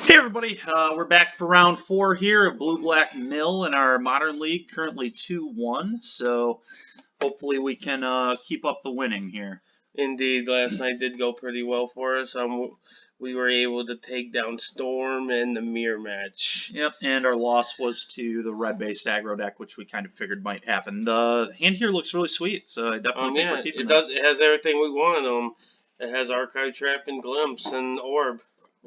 Hey everybody, we're back for round 4 here at Blue-Black Mill in our Modern League, currently 2-1, so hopefully we can keep up the winning here. Indeed, last night did go pretty well for us. We were able to take down Storm in the mirror match. Yep, and our loss was to the red-based aggro deck, which we kind of figured might happen. The hand here looks really sweet, so I definitely think we're keeping this. It has everything we want. It has Archive Trap and Glimpse and Orb.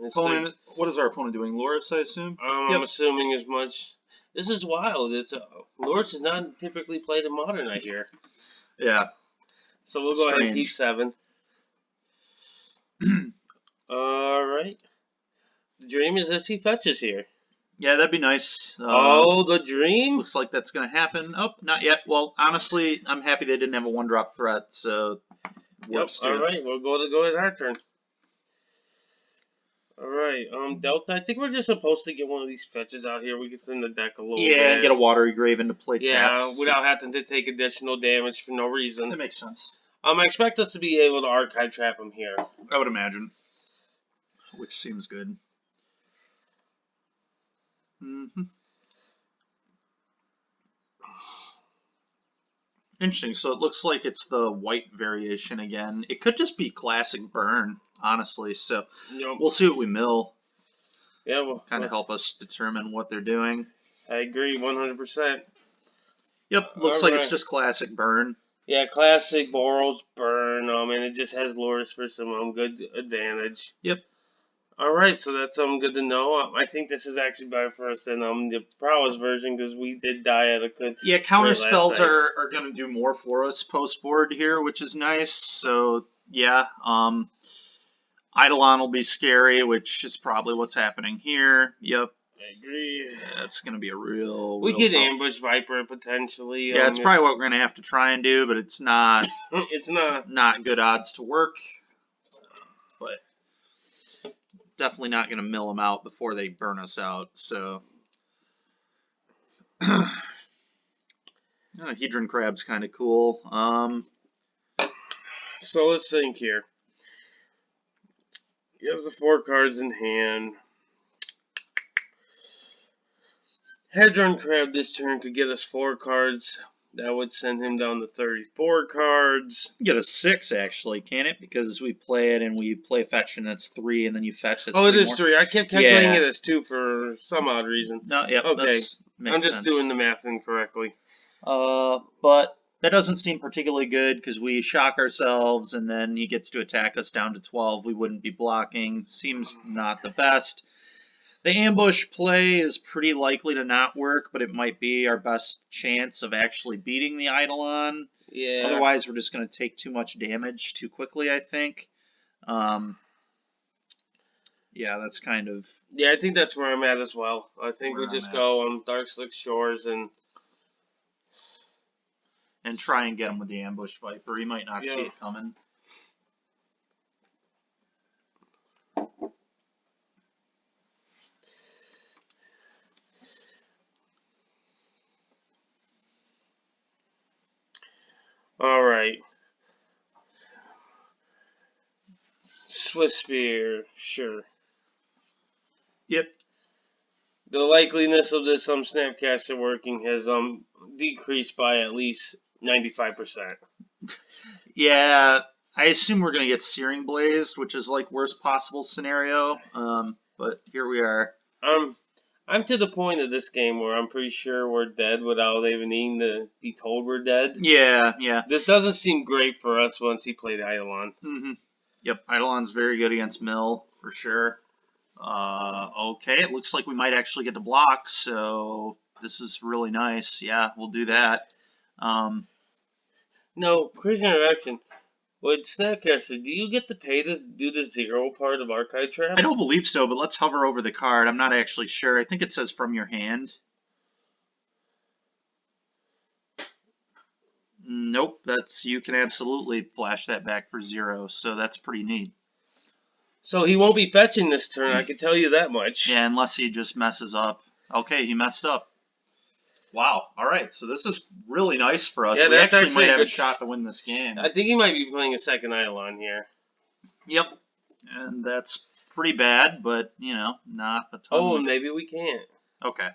Opponent, what is our opponent doing? Lurrus, I assume? I'm assuming as much. This is wild. Lurrus is not typically played in Modern, I hear. Yeah. So we'll go ahead and keep 7. Alright. The dream is if he fetches here. Yeah, that'd be nice. The dream? Looks like that's going to happen. Oh, not yet. Well, honestly, I'm happy they didn't have a 1-drop threat, so... Alright, we'll go at our turn. Alright, Delta, I think we're just supposed to get one of these fetches out here. We can thin the deck a little bit. Yeah, and get a Watery Grave into play taps. Yeah, without having to take additional damage for no reason. That makes sense. I expect us to be able to Archive Trap him here. I would imagine. Which seems good. Interesting. So it looks like it's the white variation again. It could just be classic burn, honestly. So we'll see what we mill. Yeah, well, kind of help us determine what they're doing. I agree 100%. Yep, looks like it's just classic burn. Yeah, classic Boros burn. And it just has Lurrus for some good advantage. Yep. All right, so that's good to know. I think this is actually better for us than the prowess version because we did die at a good. Yeah, counter spells are going to do more for us post board here, which is nice. So yeah, Eidolon will be scary, which is probably what's happening here. Yep. I agree. Yeah, it's going to be a real. We could tough. Ambush Viper potentially. Yeah, it's probably what we're going to have to try and do, but it's not. It's not good odds to work, but. Definitely not going to mill them out before they burn us out. So, Hedron Crab's kind of cool. So let's think here. He has the 4 cards in hand. Hedron Crab this turn could get us 4 cards. That would send him down to 34 cards. Get a 6, actually, can it? Because we play it and we play fetch, and that's 3, and then you fetch. That's it is 3. I kept calculating it as 2 for some odd reason. No, yep. Okay, I'm just doing the math incorrectly. But that doesn't seem particularly good because we shock ourselves, and then he gets to attack us down to 12. We wouldn't be blocking. Seems not the best. The ambush play is pretty likely to not work, but it might be our best chance of actually beating the Eidolon. Yeah. Otherwise, we're just going to take too much damage too quickly, I think. Yeah, that's kind of... Yeah, I think that's where I'm at as well. I think we just go on Dark Slick Shores and try and get him with the Ambush Viper. He might not see it coming. All right. Swiss Spear, sure. Yep. The likeliness of this Snapcaster working has decreased by at least 95%. Yeah, I assume we're going to get Searing Blazed, which is like worst possible scenario. But here we are. I'm to the point of this game where I'm pretty sure we're dead without even needing to be told we're dead. Yeah, yeah. This doesn't seem great for us once he played Eidolon. Yep, Eidolon's very good against Mill, for sure. Okay, it looks like we might actually get to block, so this is really nice. Yeah, we'll do that. No, crazy interaction. With Snapcaster, do you get to pay to do the 0 part of Archive Trap? I don't believe so, but let's hover over the card. I'm not actually sure. I think it says from your hand. Nope, you can absolutely flash that back for 0, so that's pretty neat. So he won't be fetching this turn, I can tell you that much. Yeah, unless he just messes up. Okay, he messed up. Wow, alright, so this is really nice for us. Yeah, we actually might have a shot to win this game. I think he might be playing a second Eidolon here. Yep, and that's pretty bad, but, you know, not a ton. Oh, maybe we can't. Okay.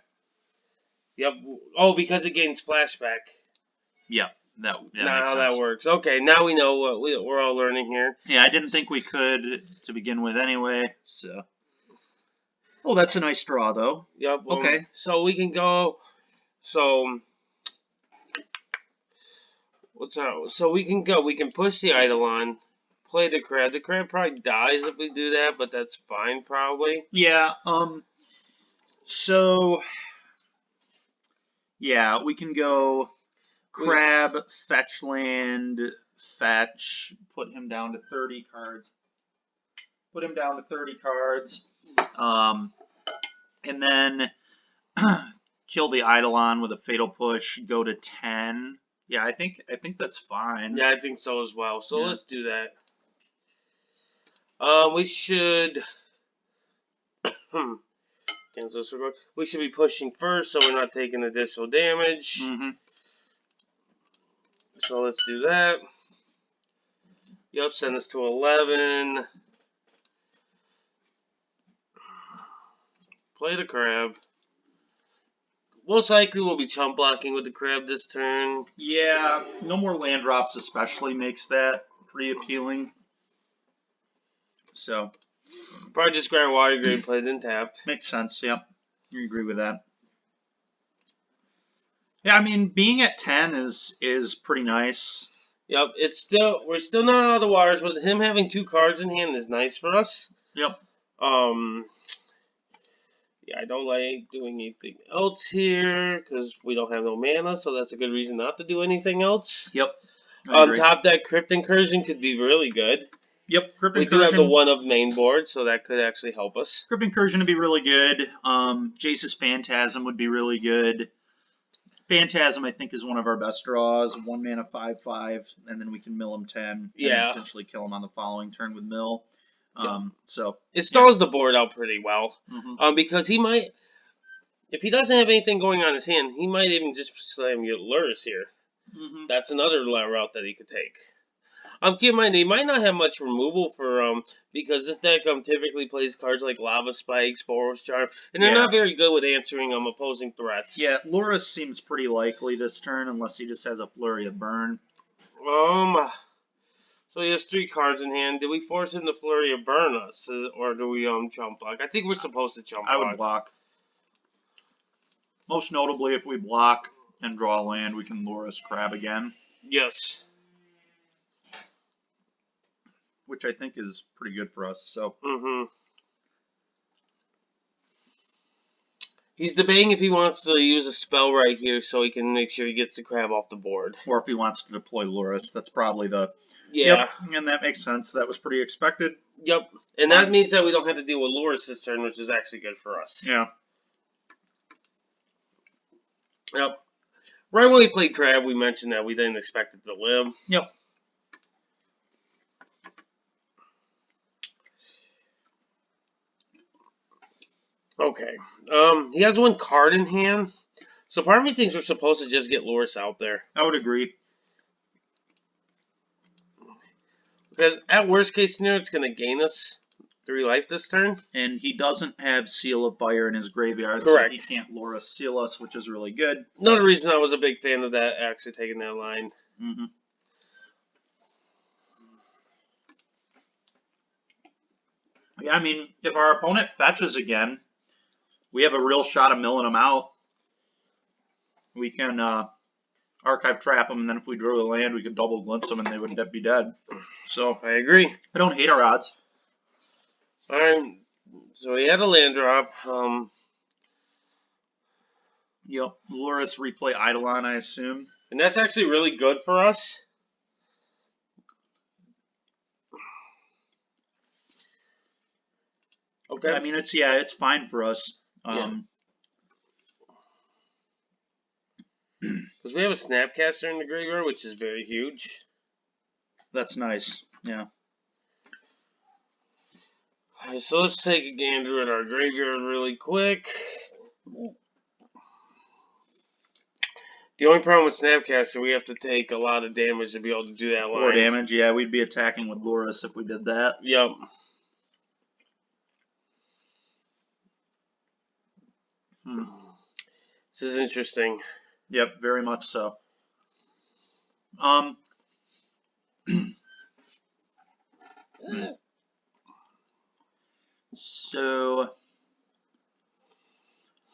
Yep. Oh, because it gains flashback. Yep. That Not makes how sense. that works. Okay, now we know what we're all learning here. Yeah, I didn't think we could to begin with anyway, so. Oh, that's a nice draw, though. Yep. Okay. So we can go. So what's that? So we can go. We can push the Eidolon, play the crab. The crab probably dies if we do that, but that's fine probably. Yeah, so, yeah, we can go crab, fetch land, fetch, put him down to 30 cards. Put him down to 30 cards. And then kill the Eidolon with a fatal push, go to 10. Yeah, I think that's fine. Yeah, I think so as well. So Yeah. let's do that. We should. We should be pushing first, so we're not taking additional damage. Mm-hmm. So let's do that. Yep, send us to 11. Play the crab. Most likely we'll be chump blocking with the crab this turn. Yeah, no more land drops especially makes that pretty appealing. So Probably just grab Water Grave, play it in tapped. makes sense, yep. I agree with that. Yeah, I mean being at 10 is pretty nice. Yep, we're still not out of the waters, but him having 2 cards in hand is nice for us. Yep. Yeah, I don't like doing anything else here because we don't have no mana, so that's a good reason not to do anything else. Yep. Top deck Crypt Incursion could be really good. Yep, Crypt We Incursion. do have the 1 of main board, so that could actually help us. Crypt Incursion would be really good. Jace's Phantasm would be really good. Phantasm, I think, is one of our best draws. 1 mana, 5/5, and then we can mill him 10. And then potentially kill him on the following turn with mill. So it stalls the board out pretty well. Mm-hmm. Because he might, if he doesn't have anything going on in his hand, he might even just slam your Lurrus here. Mm-hmm. That's another route that he could take. Keep in mind, he might not have much removal for because this deck typically plays cards like Lava Spike, Boros Charm, and they're not very good with answering opposing threats. Yeah, Lurrus seems pretty likely this turn unless he just has a Flurry of Burn. So he has 3 cards in hand. Do we force him to Flurry of Burn us, or do we jump block? I think we're supposed to jump block. I would block. Most notably, if we block and draw land, we can Lurrus Crab again. Yes. Which I think is pretty good for us. So. Mm-hmm. He's debating if he wants to use a spell right here so he can make sure he gets the crab off the board. Or if he wants to deploy Lurrus. That's probably the... Yeah. Yep, and that makes sense. That was pretty expected. Yep. And that means that we don't have to deal with Lurrus this turn, which is actually good for us. Yeah. Yep. Right when we played crab, we mentioned that we didn't expect it to live. Yep. Okay. He has 1 card in hand, so part of me thinks we're supposed to just get Lurrus out there. I would agree. Because at worst case scenario, it's going to gain us 3 life this turn. And he doesn't have Seal of Fire in his graveyard, Correct. So he can't Lurrus seal us, which is really good. Another reason I was a big fan of that, actually taking that line. Mm-hmm. Yeah, I mean, if our opponent fetches again, we have a real shot of milling them out. We can archive trap them, and then if we drew a land, we could double glimpse them, and they would be dead. So I agree. I don't hate our odds. All right. So he had a land drop. Yep. Lurrus replay Eidolon, I assume. And that's actually really good for us. Okay. I mean, it's fine for us. Because we have a Snapcaster in the graveyard, which is very huge. That's nice. Yeah. Alright, so let's take a gander at our graveyard really quick. The only problem with Snapcaster, we have to take a lot of damage to be able to do that line. 4 damage, yeah. We'd be attacking with Lurrus if we did that. Yep. This is interesting. Yep, very much so. So,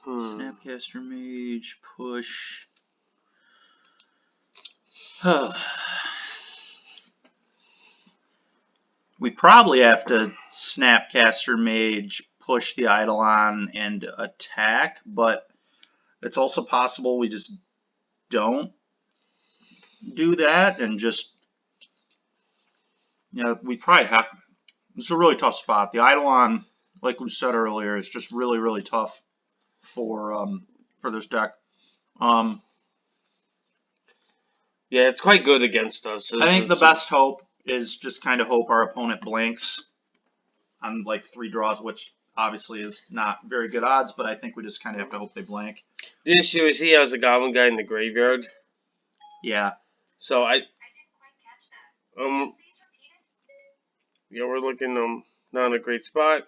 Snapcaster Mage, push. We probably have to Snapcaster Mage, push the Eidolon, and attack, but it's also possible we just don't do that and just, we probably have. It's a really tough spot. The Eidolon, like we said earlier, is just really, really tough for this deck. Yeah, it's quite good against us. I think the best hope is just kind of hope our opponent blanks on like 3 draws, which obviously is not very good odds, but I think we just kind of have to hope they blank. The issue is he has a goblin guy in the graveyard. Yeah. So I didn't quite catch that. Yeah, we're looking not in a great spot.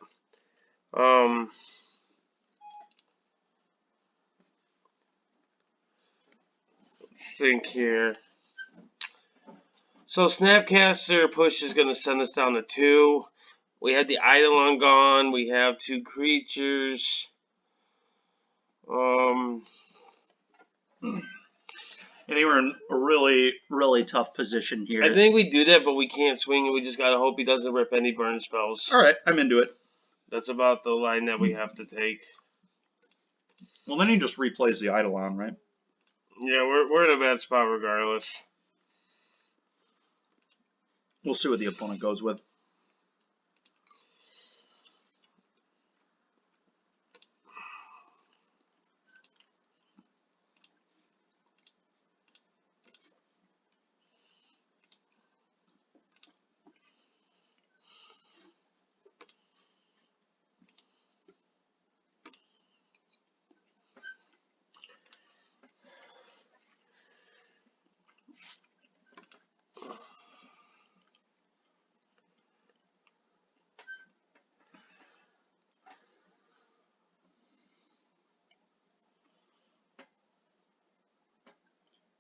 Think here. So Snapcaster push is going to send us down to 2. We had the Eidolon gone. We have 2 creatures. I think we're in a really, really tough position here. I think we do that, but we can't swing it. We just gotta hope he doesn't rip any burn spells. All right, I'm into it. That's about the line that we have to take. Well, then he just replays the Eidolon, right? Yeah, we're in a bad spot regardless. We'll see what the opponent goes with.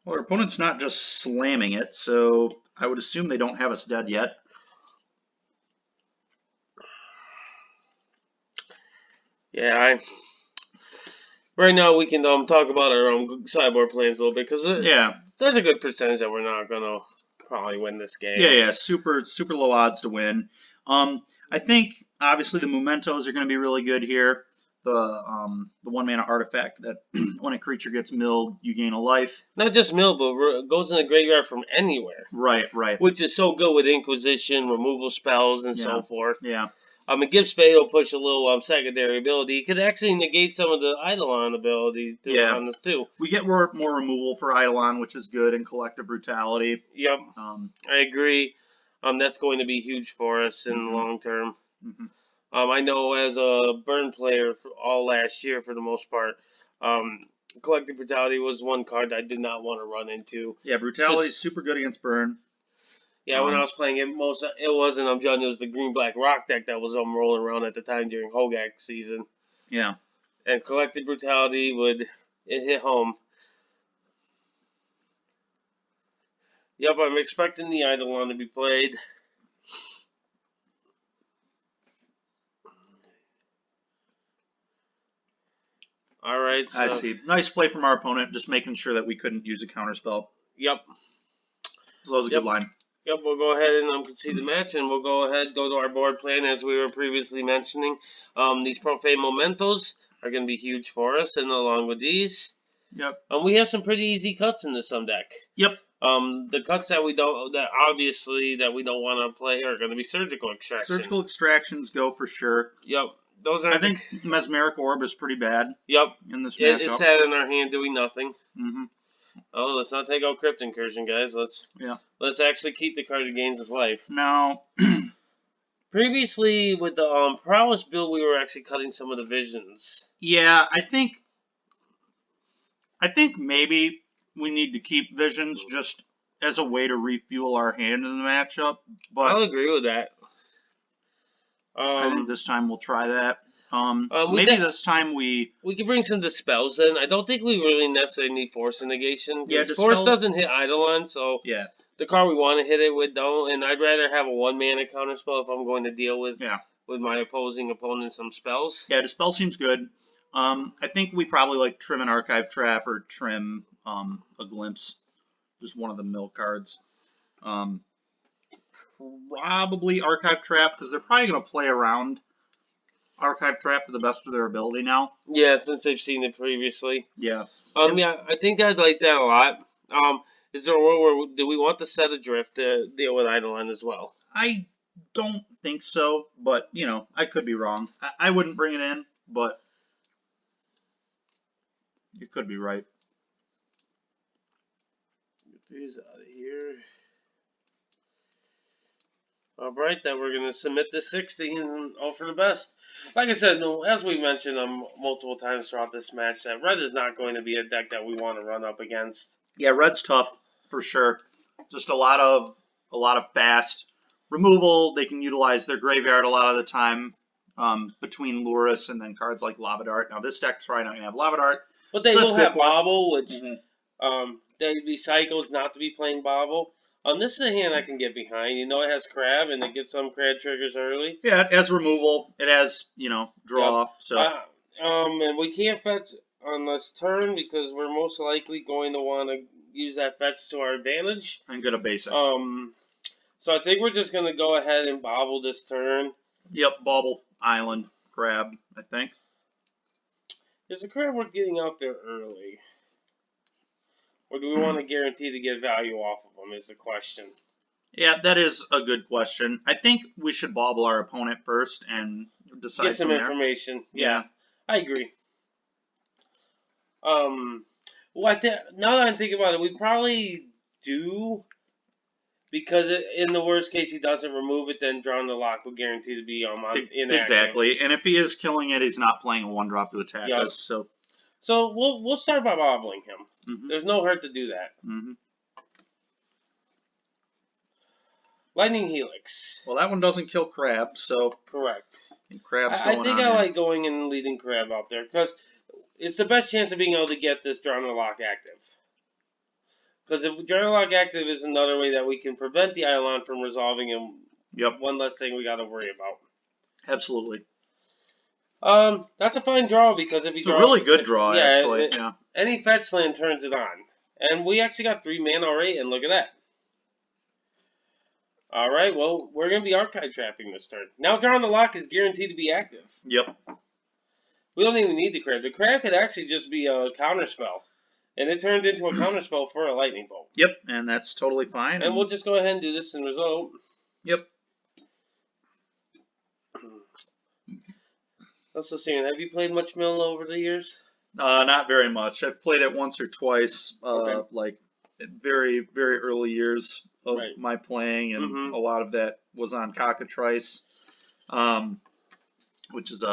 Well, our opponent's not just slamming it, so I would assume they don't have us dead yet. Yeah, right now we can talk about our sideboard plans a little bit because there's a good percentage that we're not gonna probably win this game. Yeah, super low odds to win. I think obviously the mementos are going to be really good here. The 1-mana artifact that when a creature gets milled, you gain a life. Not just milled, but goes in the graveyard from anywhere. Right. Which is so good with Inquisition, removal spells, and so forth. Yeah. It gives Fatal Push a little secondary ability. It could actually negate some of the Eidolon ability on this too. We get more removal for Eidolon, which is good, and Collective Brutality. Yep, I agree. That's going to be huge for us in the long term. I know as a burn player for all last year, for the most part, Collective Brutality was one card I did not want to run into. Yeah, Brutality is super good against burn. Yeah, when I was playing it, it wasn't it was the green-black rock deck that was rolling around at the time during Hogak season. Yeah. And Collective Brutality it hit home. Yep, I'm expecting the Eidolon to be played. All right. So, I see. Nice play from our opponent, just making sure that we couldn't use a counterspell. Yep. So that was a good line. Yep, we'll go ahead and concede the match, and we'll go to our board plan as we were previously mentioning. These Profane Mementos are going to be huge for us, and along with these, we have some pretty easy cuts in this deck. Yep. The cuts that we don't want to play are going to be Surgical Extraction. Surgical Extractions go for sure. Yep. I think Mesmeric Orb is pretty bad. Yep. In this matchup. It's sat in our hand doing nothing. Mm-hmm. Oh, let's not take out Crypt Incursion, guys. Let's actually keep the card that gains his life. Now, previously with the Prowess build, we were actually cutting some of the visions. Yeah, I think maybe we need to keep visions just as a way to refuel our hand in the matchup. But I'll agree with that. I think this time we'll try that. Maybe this time we can bring some dispels in. I don't think we really necessarily need force negation. Yeah, Force dispel doesn't hit Eidolon, so yeah. the card we want to hit it with don't. And I'd rather have a 1-mana counterspell if I'm going to deal with my opposing opponent some spells. Yeah, dispel seems good. I think we probably like trim an archive trap or trim a glimpse, just one of the mill cards. Probably archive trap because they're probably going to play around archive trap to the best of their ability now. Yeah, since they've seen it previously. Yeah. Yeah, I think I'd like that a lot. Is there a world where do we want to set adrift to deal with Eidolon as well? I don't think so, but I could be wrong. I wouldn't bring it in, but you could be right. Get these out of here. Alright, then we're going to submit the 60 and hope for the best. Like I said, no, as we mentioned multiple times throughout this match, that red is not going to be a deck that we want to run up against. Yeah, red's tough for sure. Just a lot of fast removal. They can utilize their graveyard a lot of the time between Lurrus and then cards like Lava Dart. Now this deck's probably not going to have Lava Dart. But they will have Bobble, which they'd be psychos not to be playing Bobble. This is a hand I can get behind. It has Crab, and it gets some Crab triggers early. Yeah, it has removal. It has, draw. Yep. So. And we can't fetch on this turn because we're most likely going to want to use that fetch to our advantage. I'm good at basic. So I think we're just going to go ahead and Bobble this turn. Yep, Bobble, Island, Crab, I think. Is the Crab worth getting out there early? Or do we want to guarantee to get value off of them is the question. Yeah, that is a good question. I think we should bobble our opponent first and decide get some information. Yeah, I agree. Well, now that I'm thinking about it, we probably do, because in the worst case he doesn't remove it, then drawing the lock will guarantee to be inactive. Exactly, and if he is killing it, he's not playing a 1-drop to attack us. So we'll start by bobbling him. There's no hurt to do that. Lightning Helix. Well, that one doesn't kill Crab, so correct. And Crab's I think I like going and leading Crab out there because it's the best chance of being able to get this Drawn to Lock active. Because if Drawn to Lock active is another way that we can prevent the Eidolon from resolving him. Yep. One less thing we got to worry about. Absolutely. That's a fine draw because if you it's a really good draw, actually. Any fetch land turns it on. And we actually got 3 mana already, and look at that. Alright, well, we're going to be archive trapping this turn. Now Drawn to Lock is guaranteed to be active. Yep. We don't even need the Crab. The Crab could actually just be a counterspell. And it turned into a counterspell for a Lightning Bolt. Yep, and that's totally fine. And we'll just go ahead and do this in result. Yep. Also, Sam, have you played much Mill over the years? Not very much. I've played it once or twice, like very, very early years of my playing, and a lot of that was on Cockatrice, which is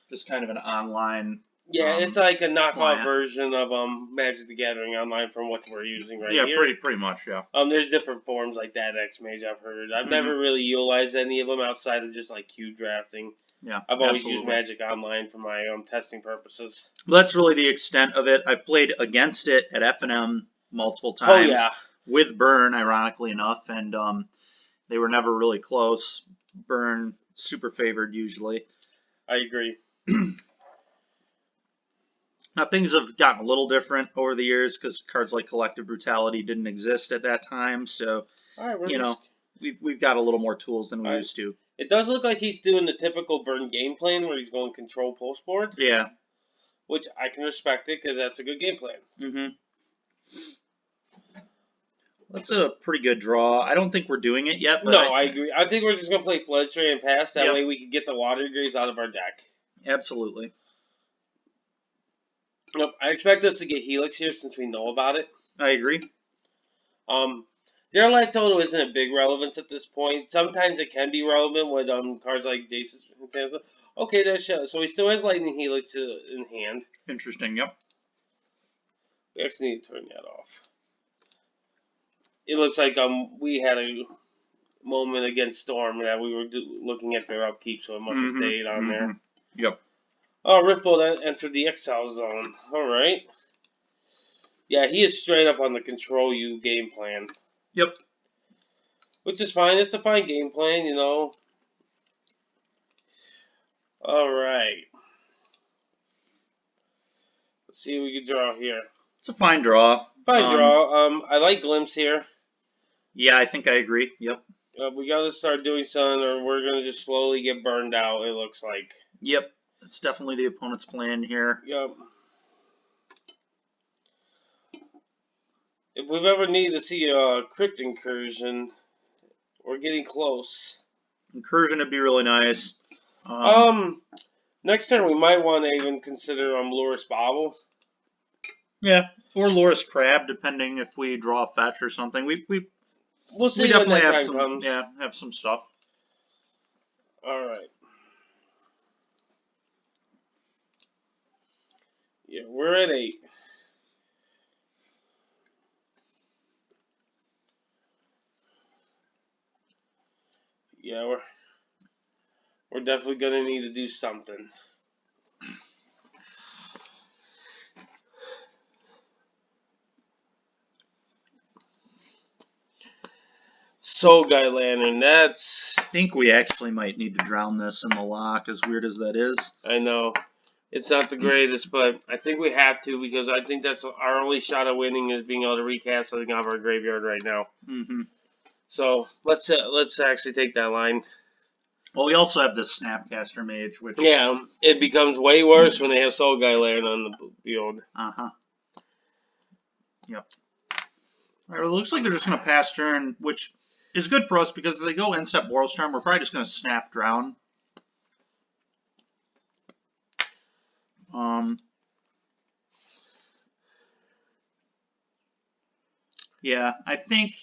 just kind of an online. Yeah, it's like a knockoff version of Magic the Gathering Online from what we're using here. Yeah, pretty much, yeah. There's different forms like that X-Mage I've heard. I've never really utilized any of them outside of just like cube drafting. Yeah, I've always used Magic Online for my testing purposes. Well, that's really the extent of it. I've played against it at F&M multiple times with Burn, ironically enough, and they were never really close. Burn, super favored usually. I agree. Now, things have gotten a little different over the years because cards like Collective Brutality didn't exist at that time. So, we've got a little more tools than we used to. It does look like he's doing the typical Burn game plan where he's going control post board. Yeah. Which I can respect it because that's a good game plan. That's a pretty good draw. I don't think we're doing it yet. But I agree. I think we're just going to play Floodstray and pass. That way we can get the Water Graves out of our deck. Absolutely. Nope, I expect us to get Helix here since we know about it. I agree. Their life total isn't a big relevance at this point. Sometimes it can be relevant with cards like Jason. Okay, that's so he still has Lightning Helix in hand. Interesting. Yep. We actually need to turn that off. It looks like we had a moment against Storm that we were looking at their upkeep, so it must have stayed on there. Yep. Oh, Riftbolt entered the exile zone. Alright. Yeah, he is straight up on the control you game plan. Yep. Which is fine. It's a fine game plan, you know. Alright. Let's see what we can draw here. It's a fine draw. Fine draw. I like Glimpse here. Yeah, I think I agree. Yep. We gotta start doing something or we're gonna just slowly get burned out, it looks like. Yep. That's definitely the opponent's plan here. Yep. If we've ever needed to see a crypt incursion, we're getting close. Incursion would be really nice. Next turn we might want to even consider Lurrus Bobble. Yeah, or Lurrus Crab, depending if we draw a fetch or something. We'll see we when definitely that have time some. comes. Yeah, have some stuff. All right. Yeah, we're at 8. Yeah, we're definitely gonna need to do something. Soul Guy Lantern, that's... I think we actually might need to drown this in the lock, as weird as that is. I know. It's not the greatest, but I think we have to because I think that's our only shot at winning is being able to recast something out of our graveyard right now. Mm-hmm. So let's actually take that line. Well, we also have this Snapcaster Mage, which... Yeah, it becomes way worse when they have Soul Guy Lantern on the field. Uh-huh. Yep. All right, well, it looks like they're just going to pass turn, which is good for us because if they go end-step Boros turn, we're probably just going to snap drown. Yeah, I think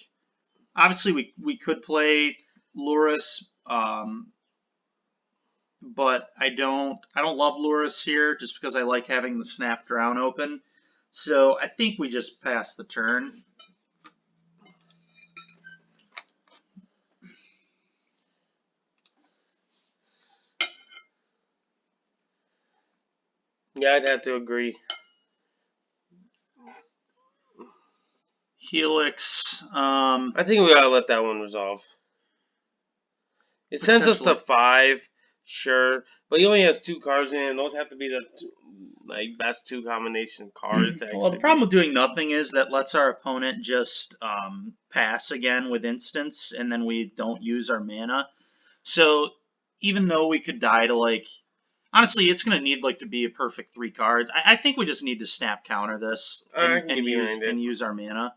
obviously we could play Lurrus, but I don't love Lurrus here just because I like having the snap drown open. So I think we just pass the turn. Yeah, I'd have to agree. Helix. I think we gotta let that one resolve. It sends us to 5, sure, but he only has 2 cards in, and those have to be the best 2 combination cards. Well, the problem with doing nothing is that lets our opponent just pass again with instants, and then we don't use our mana. So even though we could die to honestly, it's going to need to be a perfect 3 cards. I think we just need to snap counter this and use our mana.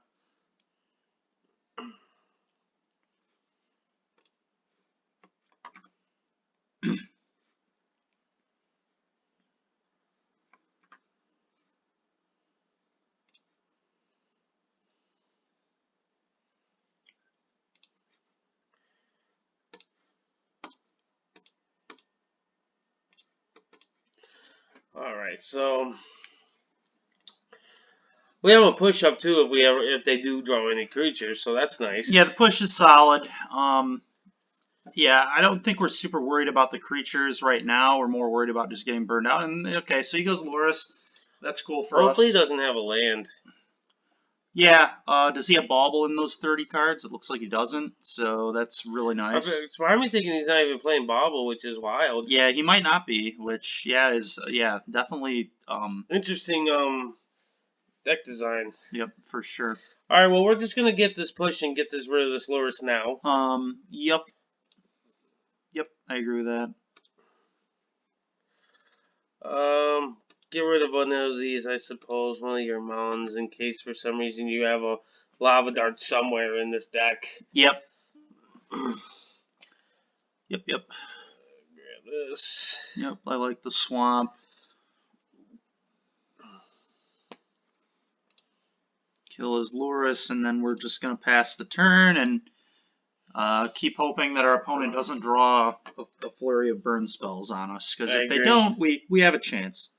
Alright, so we have a push up too if they do draw any creatures, so that's nice. Yeah, the push is solid. Yeah, I don't think we're super worried about the creatures right now. We're more worried about just getting burned out. And okay, so he goes Lurrus. That's cool for us. Hopefully he doesn't have a land. Yeah, does he have Bauble in those 30 cards? It looks like he doesn't, so that's really nice. It's why I'm thinking he's not even playing Bauble, which is wild. Yeah, he might not be, which is definitely interesting deck design. Yep, for sure. All right, well we're just gonna get this push and get rid of this Lurrus now. Yep, I agree with that. Get rid of one of these, I suppose, one of your mounds, in case for some reason you have a Lava Dart somewhere in this deck. Yep. Yep. Grab this. Yep, I like the swamp. Kill his Lurrus, and then we're just going to pass the turn and keep hoping that our opponent doesn't draw a flurry of burn spells on us. Because if they don't, we have a chance.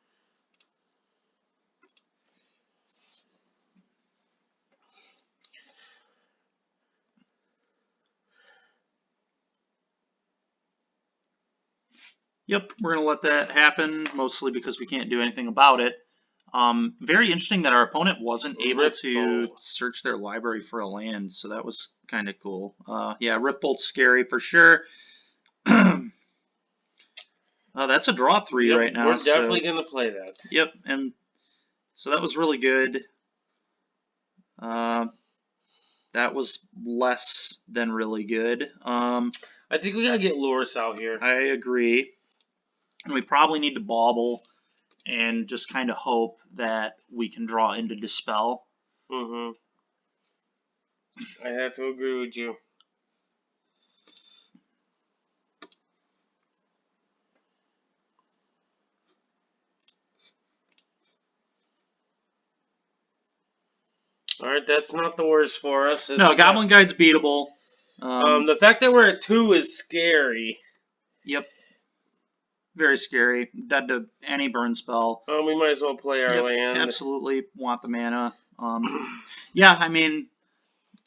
Yep, we're going to let that happen, mostly because we can't do anything about it. Very interesting that our opponent wasn't able to search their library for a land, so that was kind of cool. Yeah, Riftbolt's scary for sure. That's a draw 3 right now. We're definitely going to play that. Yep, and so that was really good. That was less than really good. I think we got to get Lurrus out here. I agree. And we probably need to bauble and just kind of hope that we can draw into Dispel. I have to agree with you. Alright, that's not the worst for us. No, Goblin Guide's beatable. The fact that we're at 2 is scary. Yep. Very scary. Dead to any burn spell. We might as well play our land. Absolutely want the mana. Yeah, I mean,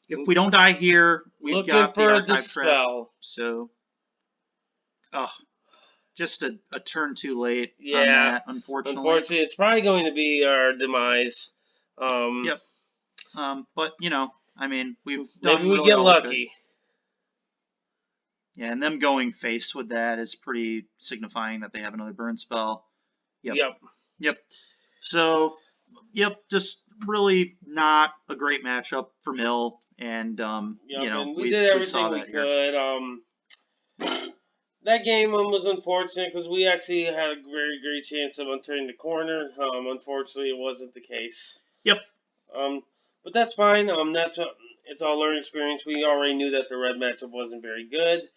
if we don't die here, we've got the Archive Trap. So, just a turn too late on that, unfortunately. Unfortunately, it's probably going to be our demise. Yep. But, you know, I mean, we've done maybe we really get lucky. Yeah, and them going face with that is pretty signifying that they have another burn spell. Yep. So, just really not a great matchup for Mill, and you know, and we did everything we could. That game was unfortunate because we actually had a very great chance of turning the corner. Unfortunately, it wasn't the case. Yep. But that's fine. It's all learning experience. We already knew that the red matchup wasn't very good.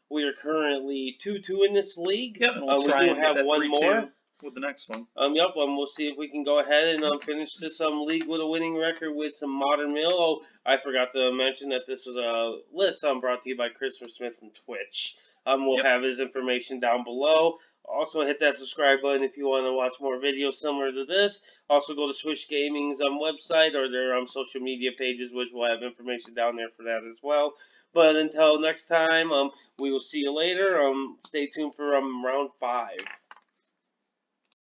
We are currently 2-2 in this league. Yep. We'll try we do have one more with the next one. We'll see if we can go ahead and finish this league with a winning record with some Modern Mill. Oh, I forgot to mention that this was a list brought to you by Cris Smith from Twitch. We'll have his information down below. Also, hit that subscribe button if you want to watch more videos similar to this. Also, go to Swish Gaming's website or their social media pages, which will have information down there for that as well. But until next time, we will see you later. Stay tuned for round 5.